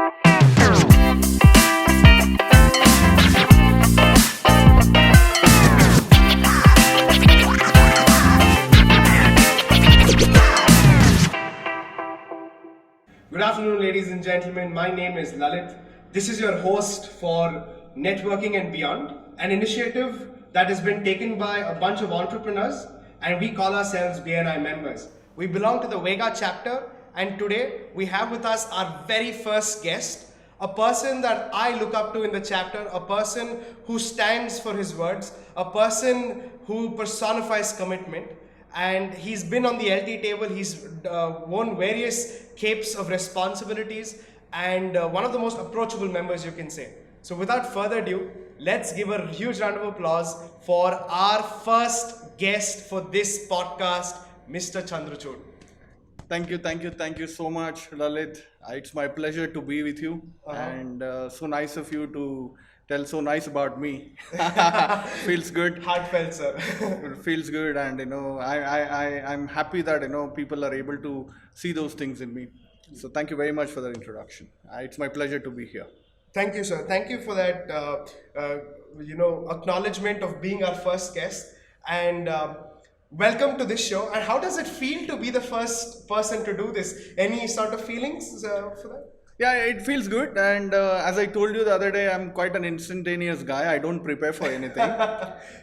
Good afternoon, ladies and gentlemen. My name is Lalit. This is your host for Networking and Beyond, an initiative that has been taken by a bunch of entrepreneurs, and we call ourselves BNI members. We belong to the Vega chapter, and today we have with us our very first guest, a person that I look up to in the chapter, a person who stands for his words, a person who personifies commitment. And he's been on the LT table, he's worn various capes of responsibilities, and one of the most approachable members, you can say. So without further ado, let's give a huge round of applause for our first guest for this podcast, Mr. Chandrachud. Thank you so much, Lalit. It's my pleasure to be with you, and so nice of you to tell so nice about me. Feels good. Heartfelt, sir. It feels good, and I'm happy that people are able to see those things in me. So thank you very much for that introduction. It's my pleasure to be here. Thank you, sir. Thank you for that, acknowledgement of being our first guest. And welcome to this show. And how does it feel to be the first person to do this? Any sort of feelings for that? Yeah, it feels good, and as I told you the other day, I'm quite an instantaneous guy. I don't prepare for anything,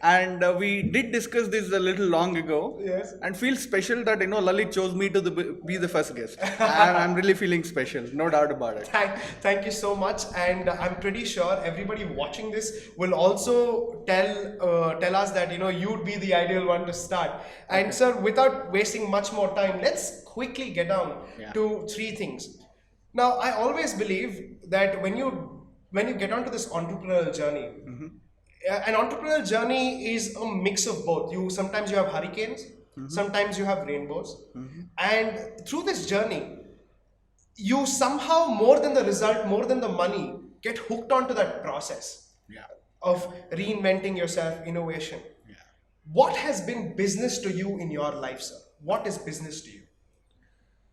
and we did discuss this a little long ago. Yes. And feels special that Lalit chose me to be the first guest. I'm really feeling special, no doubt about it. Thank you so much, and I'm pretty sure everybody watching this will also tell us that you'd be the ideal one to start. And sir, without wasting much more time, let's quickly get down to three things. Now, I always believe that when you get onto this entrepreneurial journey, an entrepreneurial journey is a mix of both. Sometimes you have hurricanes, sometimes you have rainbows, and through this journey, you somehow, more than the result, more than the money, get hooked onto that process of reinventing yourself, innovation. Yeah. What has been business to you in your life, sir? What is business to you?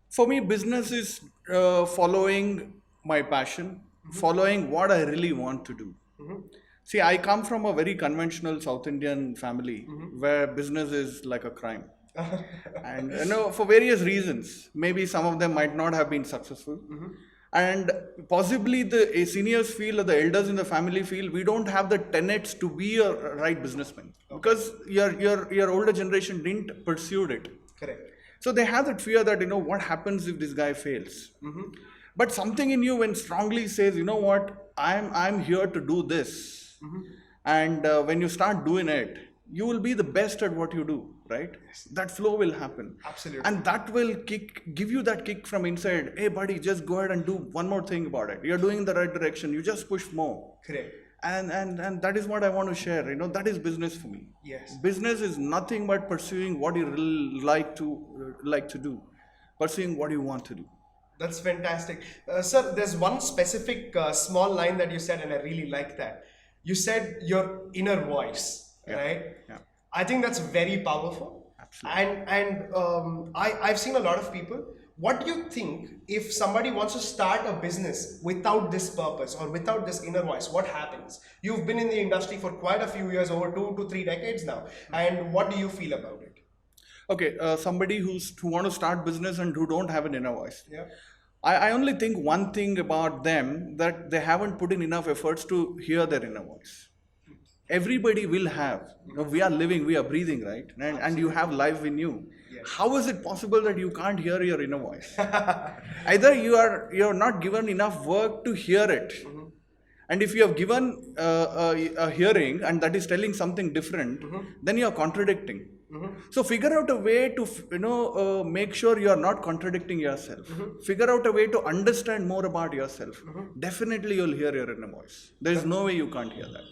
For me, business is following my passion, following what I really want to do. See, I come from a very conventional South Indian family where business is like a crime. And for various reasons, maybe some of them might not have been successful. And possibly the seniors feel, or the elders in the family feel, we don't have the tenets to be a right businessman because your older generation didn't pursue it. Correct. So they have that fear that, what happens if this guy fails? But something in you when strongly says, what, I'm here to do this. And when you start doing it, you will be the best at what you do, right? Yes. That flow will happen. Absolutely. And that will give you that kick from inside. Hey buddy, just go ahead and do one more thing about it. You're doing the right direction. You just push more. Correct. And that is what I want to share. That is business for me. Yes. Business is nothing but pursuing what you really like to do, pursuing what you want to do. That's fantastic. Sir, there's one specific small line that you said, and I really like that. You said your inner voice, right? Yeah. I think that's very powerful. Absolutely. And I've seen a lot of people. What do you think if somebody wants to start a business without this purpose or without this inner voice? What happens? You've been in the industry for quite a few years, over 2 to 3 decades now. And what do you feel about it? Okay, somebody who want to start business and who don't have an inner voice. Yeah. I only think one thing about them, that they haven't put in enough efforts to hear their inner voice. Everybody will have. We are living, we are breathing, right? And you have life in you. Yes. How is it possible that you can't hear your inner voice? Either you're not given enough work to hear it. And if you have given a hearing and that is telling something different, then you are contradicting. So figure out a way to make sure you are not contradicting yourself. Figure out a way to understand more about yourself. Definitely you'll hear your inner voice. There is no way you can't hear that.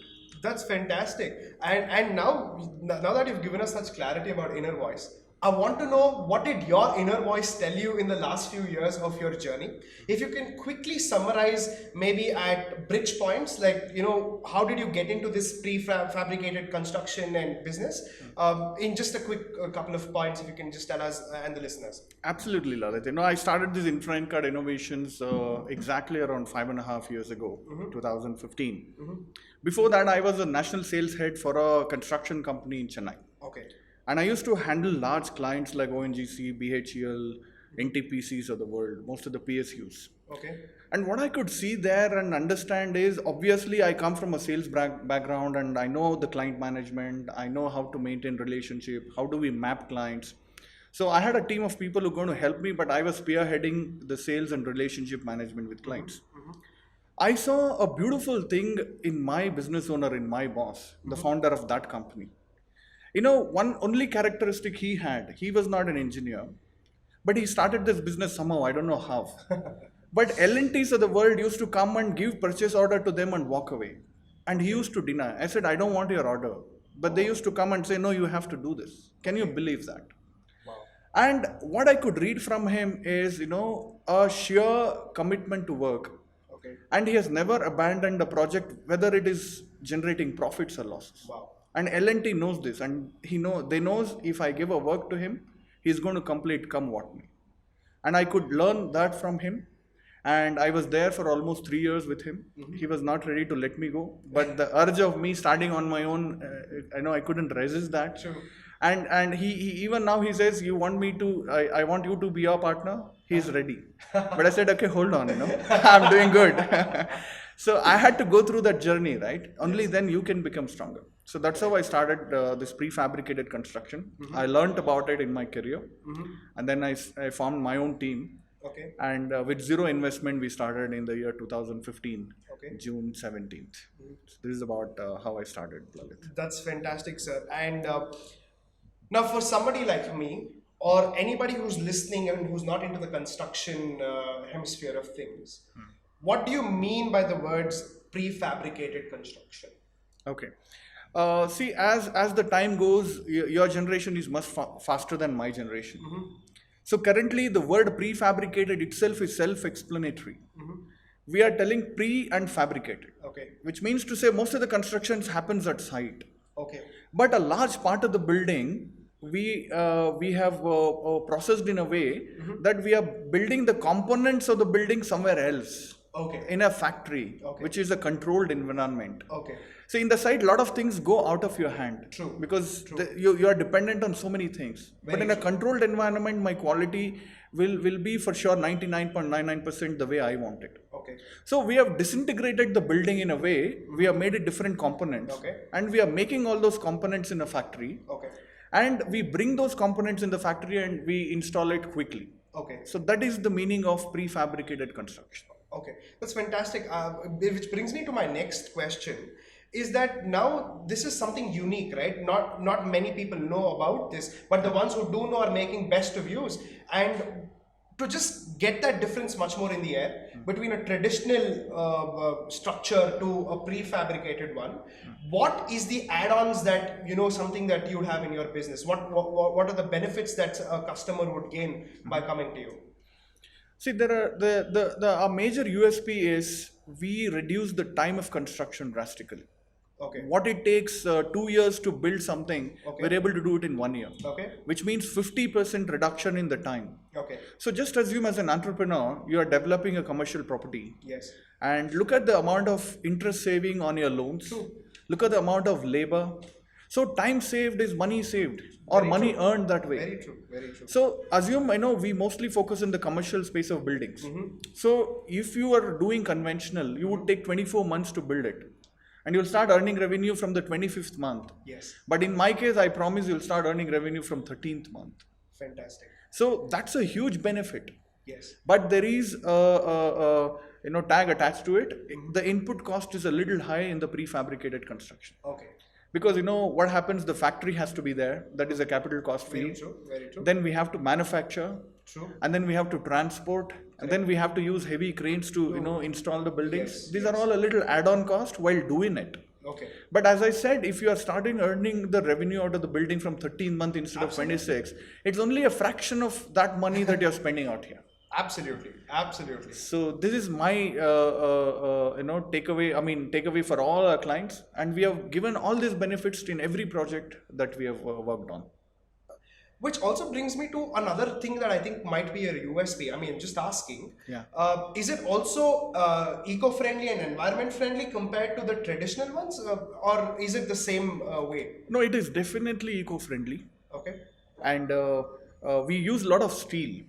That's fantastic. And now that you've given us such clarity about inner voice, I want to know, what did your inner voice tell you in the last few years of your journey? If you can quickly summarize, maybe at bridge points, like, how did you get into this prefabricated construction and business? In just a quick couple of points, if you can just tell us and the listeners. Absolutely, Lalit. I started this InfraInCard Innovations exactly around 5.5 years ago, 2015. Before that, I was a national sales head for a construction company in Chennai. Okay. And I used to handle large clients like ONGC, BHEL, NTPCs of the world, most of the PSUs. Okay. And what I could see there and understand is, obviously I come from a sales background and I know the client management, I know how to maintain relationship, how do we map clients. So I had a team of people who were going to help me, but I was spearheading the sales and relationship management with clients. I saw a beautiful thing in my business owner, in my boss, the founder of that company. One only characteristic he had, he was not an engineer, but he started this business somehow, I don't know how. But L&Ts of the world used to come and give purchase order to them and walk away. And he used to deny. I said, I don't want your order. But they used to come and say, no, you have to do this. Can you believe that? Wow. And what I could read from him is, a sheer commitment to work. Okay. And he has never abandoned a project, whether it is generating profits or losses. Wow. And L&T knows this, and they knows if I give a work to him, he's going to complete come what may. And I could learn that from him. And I was there for almost 3 years with him. He was not ready to let me go, but the urge of me starting on my own, I couldn't resist that. True. And he even now he says, you want me to, I want you to be your partner. He's ready. But I said, okay, hold on, I'm doing good. So I had to go through that journey, right? Only then you can become stronger. So that's how I started this prefabricated construction. I learned about it in my career. And then I formed my own team. Okay. And with zero investment, we started in the year 2015, Okay. June 17th. So this is about how I started, Lalit. That's fantastic, sir. And now, for somebody like me, or anybody who's listening and who's not into the construction hemisphere of things, what do you mean by the words prefabricated construction? Okay. See, as the time goes, your generation is much faster than my generation. So currently, the word prefabricated itself is self-explanatory. We are telling pre and fabricated. Okay. Which means to say most of the constructions happens at site. Okay. But a large part of the building, we have processed in a way that we are building the components of the building somewhere else. Okay. In a factory, Okay. which is a controlled environment. Okay. So in the site, a lot of things go out of your hand. True. Because you are dependent on so many things. Very but in a true. controlled environment, my quality will be for sure 99.99% the way I want it. Okay. So we have disintegrated the building in a way, we have made it different components. Okay. And we are making all those components in a factory. Okay. And we bring those components in the factory and we install it quickly. Okay. So that is the meaning of prefabricated construction. Okay, that's fantastic. Which brings me to my next question: is that now this is something unique, right? Not many people know about this, but the ones who do know are making best of use. And to just get that difference much more in the air between a traditional structure to a prefabricated one, what is the add-ons that something that you have in your business? What are the benefits that a customer would gain by coming to you? See, there are our major USP is we reduce the time of construction drastically. Okay. What it takes 2 years to build something, Okay. we're able to do it in 1 year. Okay. Which means 50% reduction in the time. Okay. So just assume as an entrepreneur, you are developing a commercial property. Yes. And look at the amount of interest saving on your loans. True. Look at the amount of labor. So time saved is money saved or Very money true. earned that way. Very true. Very true. So assume, we mostly focus in the commercial space of buildings. So if you are doing conventional, you would take 24 months to build it. And you'll start earning revenue from the 25th month. Yes. But in my case, I promise you'll start earning revenue from 13th month. Fantastic. So that's a huge benefit. Yes. But there is a tag attached to it. The input cost is a little high in the prefabricated construction. Okay. Because what happens, the factory has to be there. That is a capital cost Very field. true. Very true. Then we have to manufacture. True. And then we have to transport. And then we have to use heavy cranes to install the buildings. Yes, These yes. are all a little add-on cost while doing it. Okay. But as I said, if you are starting earning the revenue out of the building from 13 months instead of 26, it's only a fraction of that money that you're spending out here. Absolutely. Absolutely. So this is my takeaway. I mean takeaway for all our clients, and we have given all these benefits in every project that we have worked on. Which also brings me to another thing that I think might be a USP. I mean, just asking. Yeah. Is it also eco-friendly and environment-friendly compared to the traditional ones, or is it the same way? No, it is definitely eco-friendly, Okay. and we use a lot of steel.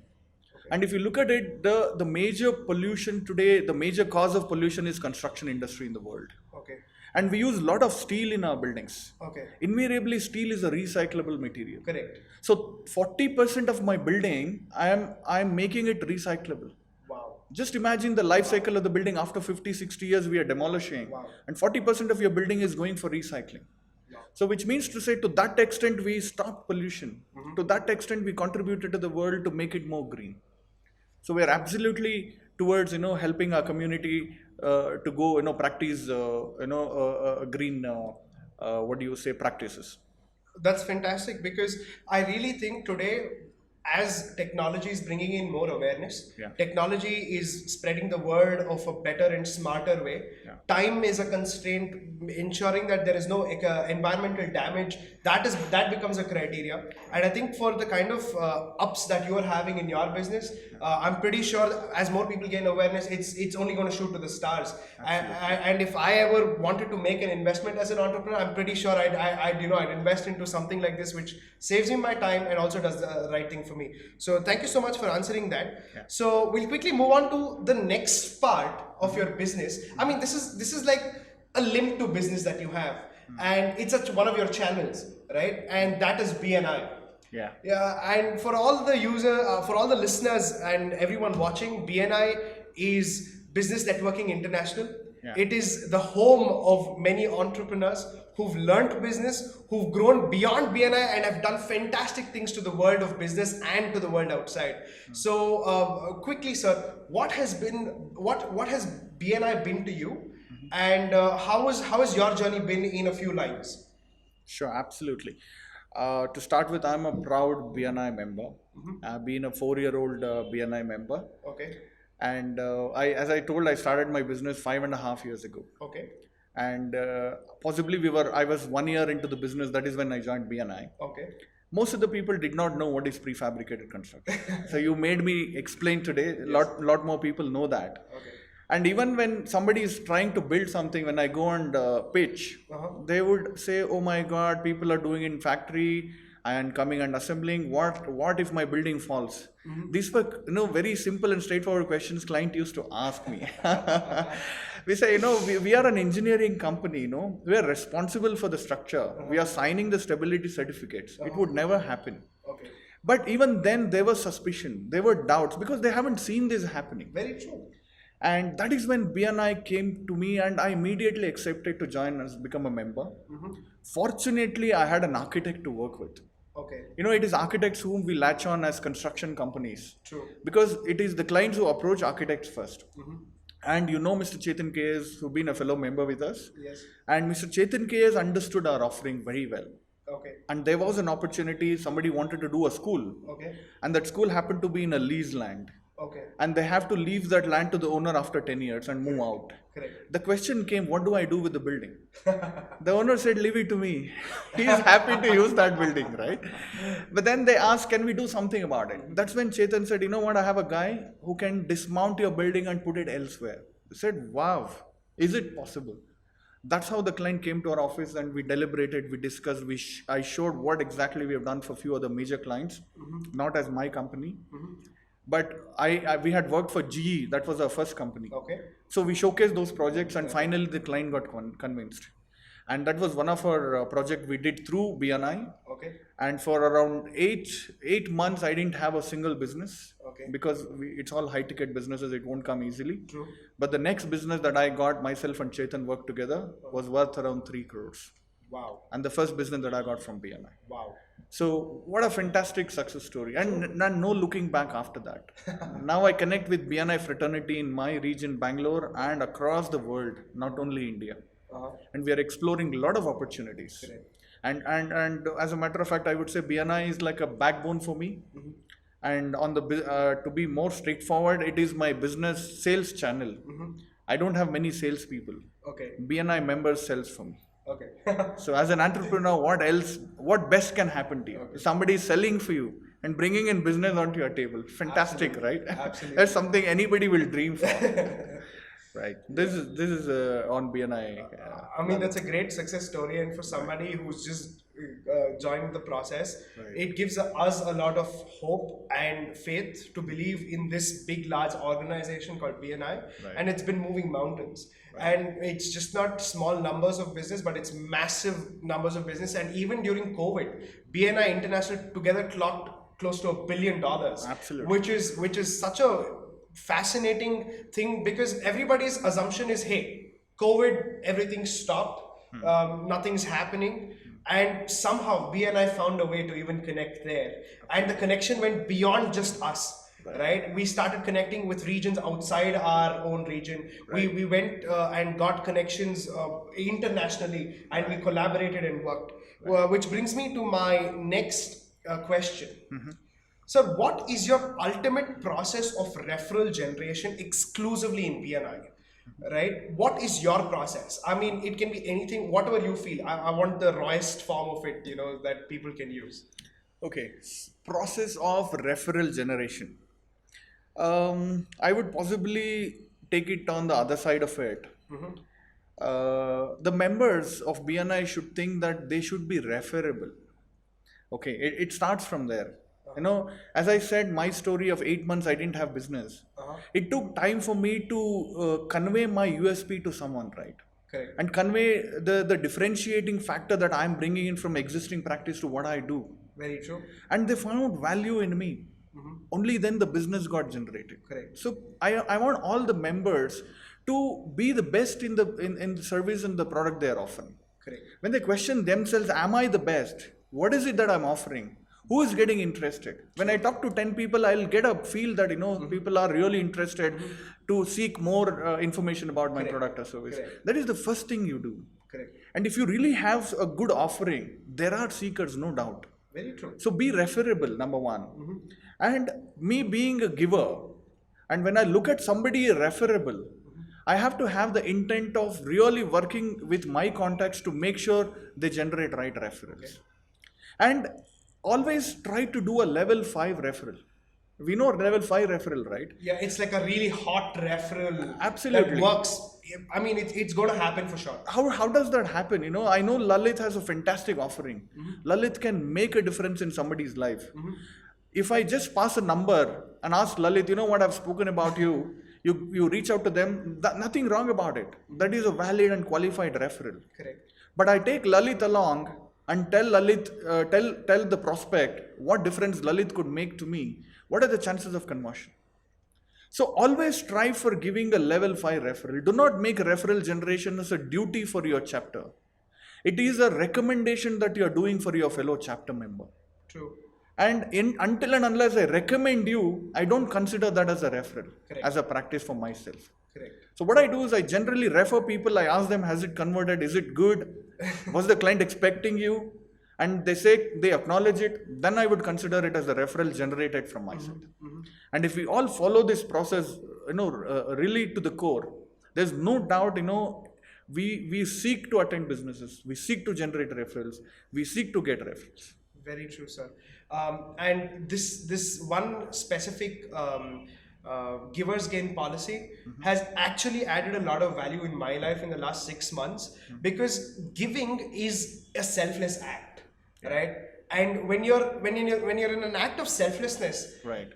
And if you look at it, the major pollution today, the major cause of pollution is construction industry in the world. Okay. And we use a lot of steel in our buildings. Okay. Invariably, steel is a recyclable material. Correct. So 40% of my building, I am making it recyclable. Wow. Just imagine the life cycle of the building after 50, 60 years we are demolishing. Wow. And 40% of your building is going for recycling. So which means to say, to that extent we stopped pollution. To that extent we contributed to the world to make it more green. So we are absolutely towards helping our community to go practice green practices. That's fantastic, because I really think today, as technology is bringing in more awareness, Yeah. technology is spreading the word of a better and smarter way. Yeah. Time is a constraint, ensuring that there is no environmental damage. That becomes a criteria. And I think for the kind of ups that you are having in your business, I'm pretty sure that as more people gain awareness, it's only going to shoot to the stars. And if I ever wanted to make an investment as an entrepreneur, I'm pretty sure I'd invest into something like this, which saves me my time and also does the right thing for me. So thank you so much for answering that. Yeah. So we'll quickly move on to the next part of your business. I mean, this is like a limb to business that you have, and it's one of your channels, right? And that is BNI. Yeah. Yeah, and for all the for all the listeners and everyone watching, BNI is Business Networking International. Yeah. It is the home of many entrepreneurs who've learned business, who've grown beyond BNI and have done fantastic things to the world of business and to the world outside. So quickly, sir, what has BNI been to you, and how has your journey been in a few lines? Sure, absolutely. To start with, I'm a proud BNI member. I've been a 4-year-old BNI member. Okay. And as I told, I started my business 5.5 years ago. Okay. And possibly I was 1 year into the business. That is when I joined BNI. Okay. Most of the people did not know what is prefabricated construction. So you made me explain today. Lot more people know that. Okay. And even when somebody is trying to build something, when I go and pitch, they would say, "Oh my God, people are doing in factory and coming and assembling. What if my building falls?" These were very simple and straightforward questions client used to ask me. We say, we are an engineering company. We are responsible for the structure. We are signing the stability certificates. It would never happen. Okay. But even then, there was suspicion, there were doubts because they haven't seen this happening. Very true. And that is when BNI came to me, and I immediately accepted to join and become a member. Fortunately, I had an architect to work with. Okay. It is architects whom we latch on as construction companies. True. Because it is the clients who approach architects first. And Mr. Chetan KS, who've been a fellow member with us. Yes. And Mr. Chetan KS understood our offering very well. Okay. And there was an opportunity, somebody wanted to do a school. Okay. And that school happened to be in a lease land. Okay. And they have to leave that land to the owner after 10 years and move out. Correct. The question came, what do I do with the building? The owner said, leave it to me. He is happy to use that building, right? But then they asked, can we do something about it? That's when Chetan said, you know what, I have a guy who can dismount your building and put it elsewhere. They said, wow, is it possible? That's how the client came to our office, and we deliberated, we discussed, I showed what exactly we have done for a few other major clients, not as my company. But we had worked for GE, that was our first company. Okay. So we showcased those projects, and finally the client got convinced. And that was one of our projects we did through BNI. Okay. And for around eight months, I didn't have a single business. Okay. Because it's all high ticket businesses, it won't come easily. True. But the next business that I got, myself and Chetan worked together, was worth around 3 crores. Wow. And the first business that I got from BNI. Wow. So what a fantastic success story, and no looking back after that. Now I connect with BNI fraternity in my region, Bangalore, and across the world, not only India. and we are exploring a lot of opportunities. Correct. And as a matter of fact, I would say BNI is like a backbone for me. And on the to be more straightforward, it is my business sales channel. I don't have many salespeople. Okay. BNI members sells for me. Okay. So as an entrepreneur, what best can happen to you? Okay. Somebody is selling for you and bringing in business onto your table. Fantastic, Absolutely. right? Absolutely. That's something anybody will dream for. Right. This is on BNI. I mean, that's a great success story, and for somebody who's just joined the process, Right. it gives us a lot of hope and faith to believe in this big, large organization called BNI, Right. and it's been moving mountains. And it's just not small numbers of business, but it's massive numbers of business. And even during COVID, BNI International together clocked close to $1 billion. Absolutely. Which is such a fascinating thing, because everybody's assumption is, hey, COVID, everything stopped, nothing's happening, and somehow BNI found a way to even connect there, and the connection went beyond just us. Right, we started connecting with regions outside our own region. We went and got connections internationally, and we collaborated and worked. Which brings me to my next question. Sir, what is your ultimate process of referral generation exclusively in BNI? Right? What is your process? I mean, it can be anything, whatever you feel. I want the rawest form of it, that people can use. Okay. Process of referral generation. I would possibly take it on the other side of it. The members of BNI should think that they should be referable. Okay, it starts from there. As I said, my story of 8 months I didn't have business. It took time for me to convey my USP to someone, right? Correct. And convey the differentiating factor that I'm bringing in from existing practice to what I do. Very true. And they found value in me. Only then the business got generated. Correct. So I want all the members to be the best in the service and the product they are offering. Correct. When they question themselves, am I the best? What is it that I'm offering? Who is getting interested? When I talk to 10 people, I'll get a feel that people are really interested to seek more information about my product or service. Correct. That is the first thing you do. Correct. And if you really have a good offering, there are seekers, no doubt. Very true. So be referable, number one. And me being a giver, and when I look at somebody referable, I have to have the intent of really working with my contacts to make sure they generate right referrals. And always try to do a level 5 referral. We know level 5 referral, right? Yeah, it's like a really hot referral. Absolutely. That works. I mean, it's going to happen for sure. How does that happen? I know Lalit has a fantastic offering. Lalit can make a difference in somebody's life. If I just pass a number and ask Lalit, what I've spoken about you, you reach out to them, nothing wrong about it. That is a valid and qualified referral. Correct. But I take Lalit along and tell Lalit, tell the prospect what difference Lalit could make to me. What are the chances of conversion? So always strive for giving a level 5 referral. Do not make referral generation as a duty for your chapter. It is a recommendation that you are doing for your fellow chapter member. True. And until and unless I recommend you, I don't consider that as a referral, as a practice for myself. Correct. So what I do is I generally refer people. I ask them, has it converted? Is it good? Was the client expecting you? And they say they acknowledge it. Then I would consider it as a referral generated from my side. And if we all follow this process, really to the core, there's no doubt, we seek to attend businesses. We seek to generate referrals. We seek to get referrals. Very true, sir. And this one specific givers gain policy has actually added a lot of value in my life in the last 6 months, because giving is a selfless act, right? And when you're in an act of selflessness, right,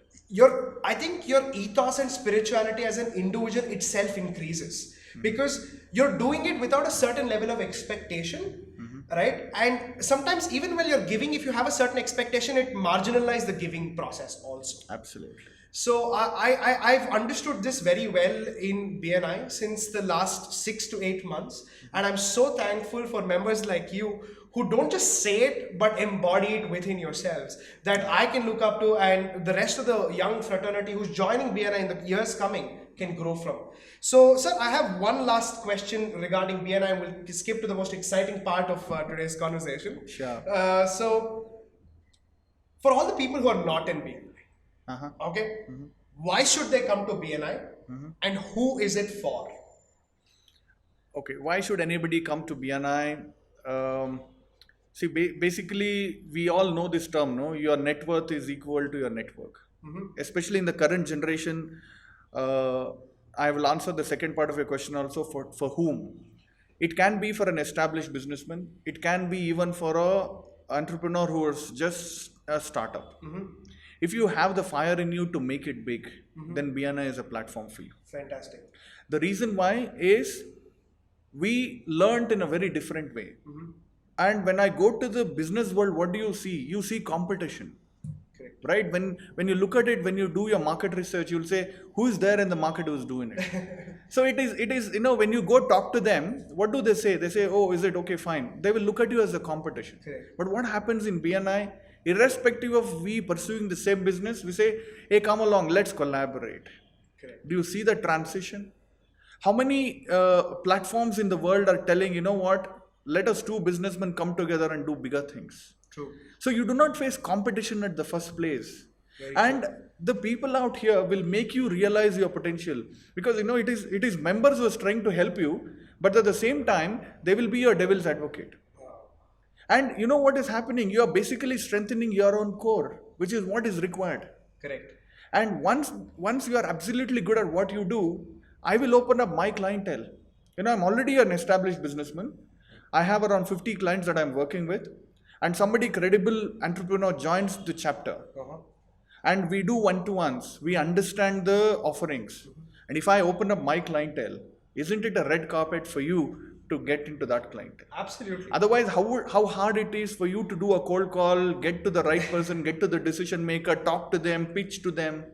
I think your ethos and spirituality as an individual itself increases, because you're doing it without a certain level of expectation. Right? And sometimes even when you're giving, if you have a certain expectation, it marginalizes the giving process also. Absolutely. So I've understood this very well in BNI since the last 6 to 8 months. And I'm so thankful for members like you who don't just say it, but embody it within yourselves, that I can look up to, and the rest of the young fraternity who's joining BNI in the years coming, can grow from. So, sir, I have one last question regarding BNI. We'll skip to the most exciting part of today's conversation. Sure. So, for all the people who are not in BNI, Uh-huh. okay, why should they come to BNI, and who is it for? Okay, why should anybody come to BNI? See, basically, we all know this term, no? Your net worth is equal to your network. Especially in the current generation, I will answer the second part of your question also for whom. It can be for an established businessman. It can be even for a entrepreneur who is just a startup. If you have the fire in you to make it big, then BNI is a platform for you. Fantastic. The reason why is we learned in a very different way. And when I go to the business world, what do you see? You see competition, Correct. right? When you look at it, when you do your market research, you'll say who is there in the market who is doing it. So it is when you go talk to them, what do they say? They say, oh, is it okay? Fine. They will look at you as a competition. Correct. But what happens in BNI? Irrespective of we pursuing the same business, we say, hey, come along, let's collaborate. Correct. Do you see the transition? How many platforms in the world are telling, you know what, let us two businessmen come together and do bigger things? True. So you do not face competition at the first place. Very And the people out here will make you realize your potential, because it is members who are trying to help you, but at the same time, they will be your devil's advocate. And you know what is happening? You are basically strengthening your own core, which is what is required. Correct. And once you are absolutely good at what you do, I will open up my clientele. I'm already an established businessman. I have around 50 clients that I'm working with. And somebody credible entrepreneur joins the chapter. And we do one-to-ones. We understand the offerings. And if I open up my clientele, isn't it a red carpet for you to get into that clientele? Absolutely. Otherwise, how hard it is for you to do a cold call, get to the right person, get to the decision maker, talk to them, pitch to them.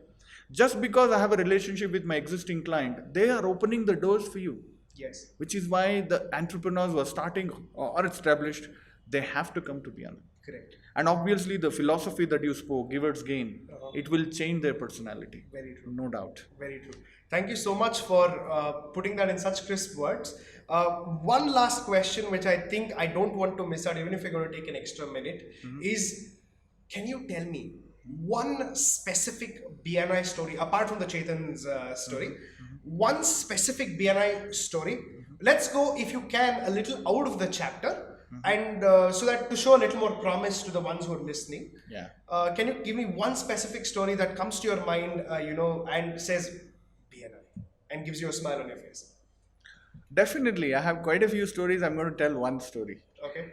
Just because I have a relationship with my existing client, they are opening the doors for you. Yes. Which is why the entrepreneurs who are starting or established, they have to come to BNI. Correct. And obviously the philosophy that you spoke, givers gain, it will change their personality. Very true. No doubt. Very true. Thank you so much for putting that in such crisp words. One last question, which I think I don't want to miss out, even if you're going to take an extra minute, is can you tell me one specific BNI story, apart from the Chetan's story, one specific BNI story? Let's go, if you can, a little out of the chapter. And so that to show a little more promise to the ones who are listening, Yeah. can you give me one specific story that comes to your mind, and says BNI and gives you a smile on your face? Definitely. I have quite a few stories. I'm going to tell one story. Okay.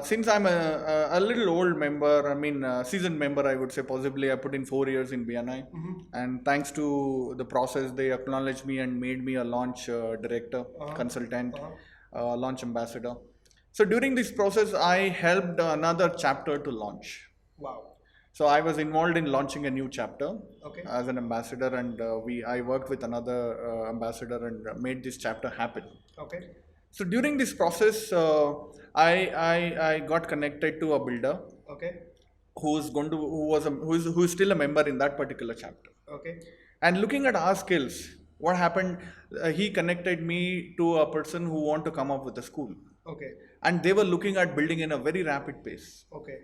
Since I'm a little old member, seasoned member, I would say possibly I put in 4 years in BNI. And thanks to the process, they acknowledged me and made me a launch director, consultant, launch ambassador. So during this process, I helped another chapter to launch. Wow. So I was involved in launching a new chapter Okay. as an ambassador, and I worked with another ambassador and made this chapter happen. Okay. So during this process, I got connected to a builder Okay. who is still a member in that particular chapter. Okay. And looking at our skills, what happened? He connected me to a person who want to come up with a school, Okay. and they were looking at building in a very rapid pace. Okay.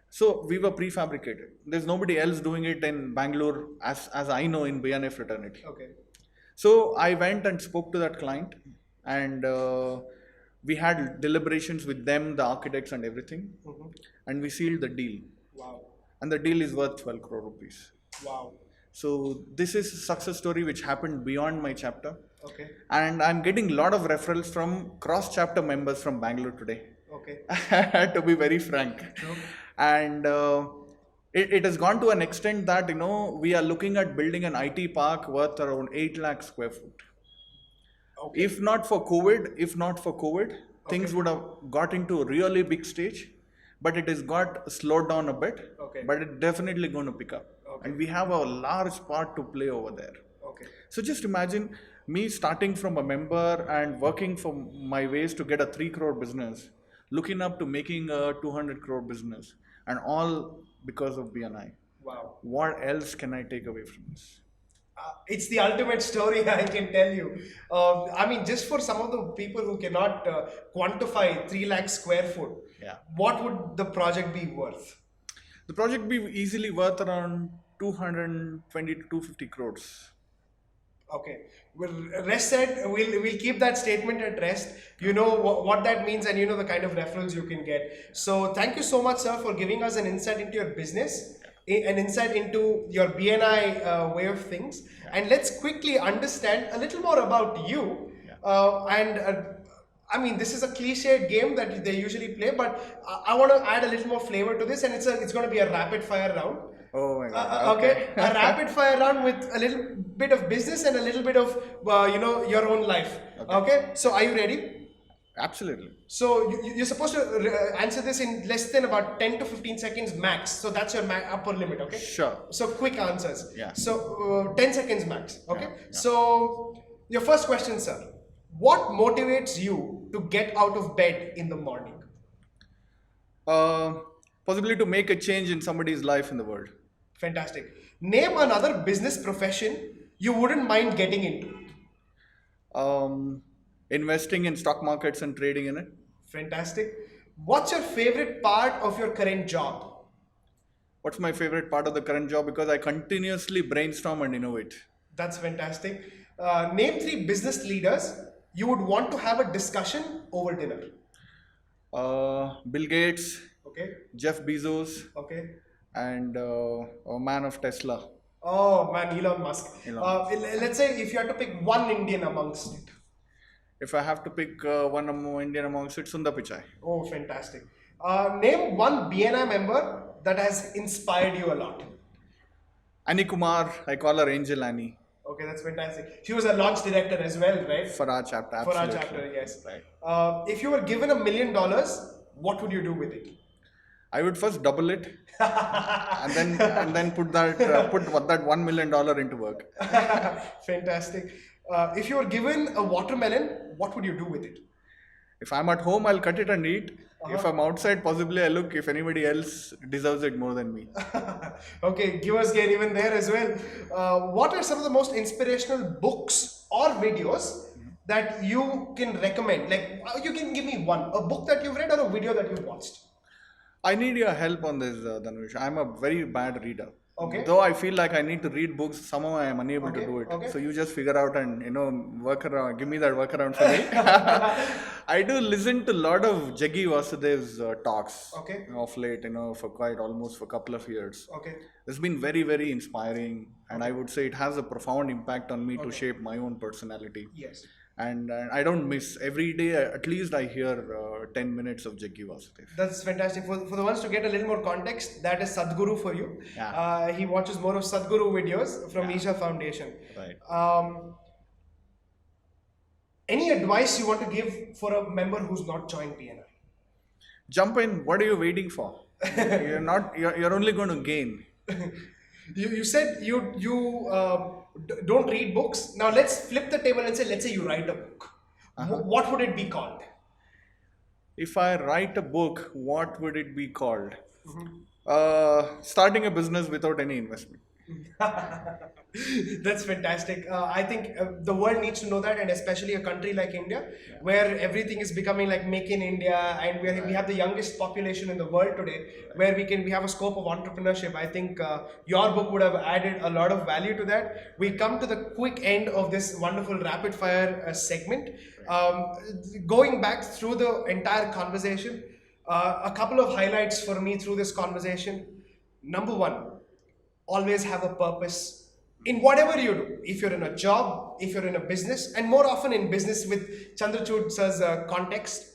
So we were prefabricated. There's nobody else doing it in Bangalore as I know in BNI fraternity. Okay. So I went and spoke to that client, and we had deliberations with them, the architects and everything, and we sealed the deal. Wow. And the deal is worth 12 crore rupees. Wow. So this is a success story which happened beyond my chapter. Okay. And I'm getting a lot of referrals from cross-chapter members from Bangalore today. Okay. To be very frank. True. And it has gone to an extent that, we are looking at building an IT park worth around 8 lakh square foot. Okay. If not for COVID, things would have got into a really big stage, but it has got slowed down a bit, Okay. but it's definitely going to pick up. Okay. And we have a large part to play over there. Okay. So just imagine me starting from a member and working for my ways to get a 3 crore business, looking up to making a 200 crore business, and all because of BNI. Wow. What else can I take away from this? It's the ultimate story, I can tell you. I mean, just for some of the people who cannot quantify 3 lakh square foot, Yeah. what would the project be worth? The project be easily worth around 220 to 250 crores. Okay. Well, rest said, we'll keep that statement at rest. You know what that means, and you know the kind of referrals you can get. So thank you so much, sir, for giving us an insight into your business, an insight into your BNI way of things. And let's quickly understand a little more about you. I mean, this is a cliched game that they usually play, but I want to add a little more flavor to this, and it's going to be a rapid fire round. Oh my God. Okay, a rapid fire round with a little bit of business and a little bit of your own life. Okay, so are you ready? Absolutely. So you're supposed to answer this in less than about 10 to 15 seconds max. So that's your upper limit. Okay. Sure. So quick answers. Yeah. So 10 seconds max. Okay. Yeah. So your first question, sir. What motivates you to get out of bed in the morning? Possibly to make a change in somebody's life in the world. Fantastic. Name another business profession you wouldn't mind getting into. Investing in stock markets and trading in it. Fantastic. What's your favorite part of your current job? What's my favorite part of the current job? Because I continuously brainstorm and innovate. That's fantastic. Name 3 business leaders you would want to have a discussion over dinner. Bill Gates, Okay. Jeff Bezos, Okay. and a man of Tesla. Oh man, Elon Musk. Elon Let's say if you had to pick one Indian amongst it. If I have to pick one Indian amongst it, Sundar Pichai. Oh, fantastic. Name one BNI member that has inspired you a lot. Annie Kumar, I call her Angel Annie. Okay, that's fantastic. She was a launch director as well, right? For our chapter, For absolutely. our chapter, yes. Right. If you were given $1 million, what would you do with it? I would first double it, and then put that $1 million into work. Fantastic. If you were given a watermelon, what would you do with it? If I'm at home, I'll cut it and eat. If I'm outside, possibly I look if anybody else deserves it more than me. Okay, givers gain even there as well. What are some of the most inspirational books or videos that you can recommend? Like, you can give me one, a book that you've read or a video that you've watched. I need your help on this, Dhanush. I'm a very bad reader. Okay. Though I feel like I need to read books, somehow I am unable to Okay, do it. okay. So you just figure out and work around. Give me that workaround for me. I do listen to a lot of Jaggi Vasudev's talks. Okay. Of late, for almost for a couple of years. Okay. It's been very, very inspiring, and I would say it has a profound impact on me to shape my own personality. Yes. And I don't miss every day. At least I hear 10 minutes of Jaggi Vasudev. That's fantastic. For the ones to get a little more context, that is Sadhguru for you. Yeah. He watches more of Sadhguru videos from Isha Foundation. Right. Any advice you want to give for a member who's not joined BNI? Jump in. What are you waiting for? You're only going to gain. You said you don't read books. Now let's flip the table and say, let's say you write a book. What would it be called? If I write a book, what would it be called? Starting a business without any investment. That's fantastic. I think the world needs to know that, and especially a country like India, where everything is becoming like Make in India, and we have the youngest population in the world today, where we have a scope of entrepreneurship. I think your book would have added a lot of value to that. We come to the quick end of this wonderful rapid fire segment. Going back through the entire conversation, a couple of highlights for me through this conversation. Number one, always have a purpose in whatever you do. If you're in a job, if you're in a business, and more often in business with Chandrachud sir's context.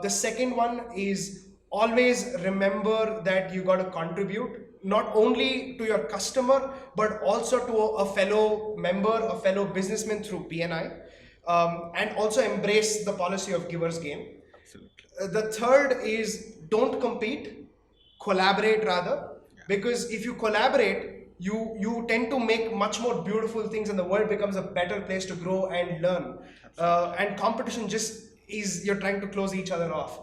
The second one is always remember that you got to contribute not only to your customer, but also to a fellow member, a fellow businessman through BNI, and also embrace the policy of giver's gain. Absolutely. The third is don't compete, collaborate rather. Because if you collaborate, you tend to make much more beautiful things, and the world becomes a better place to grow and learn. And competition just is you're trying to close each other off.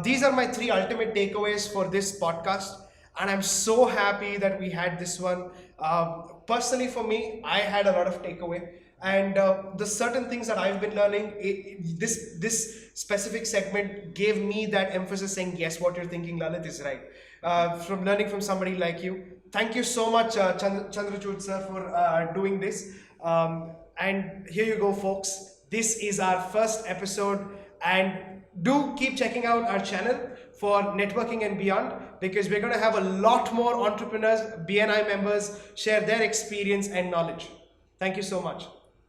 These are my 3 ultimate takeaways for this podcast. and I'm so happy that we had this one. Personally, for me, I had a lot of takeaway, and the certain things that I've been learning. This specific segment gave me that emphasis, saying yes, what you're thinking, Lalit, is right. From learning from somebody like you. Thank you so much, Chandrachud sir, for doing this. And here you go, folks. This is our first episode, and do keep checking out our channel for networking and beyond, because we're going to have a lot more entrepreneurs, BNI members share their experience and knowledge. Thank you so much.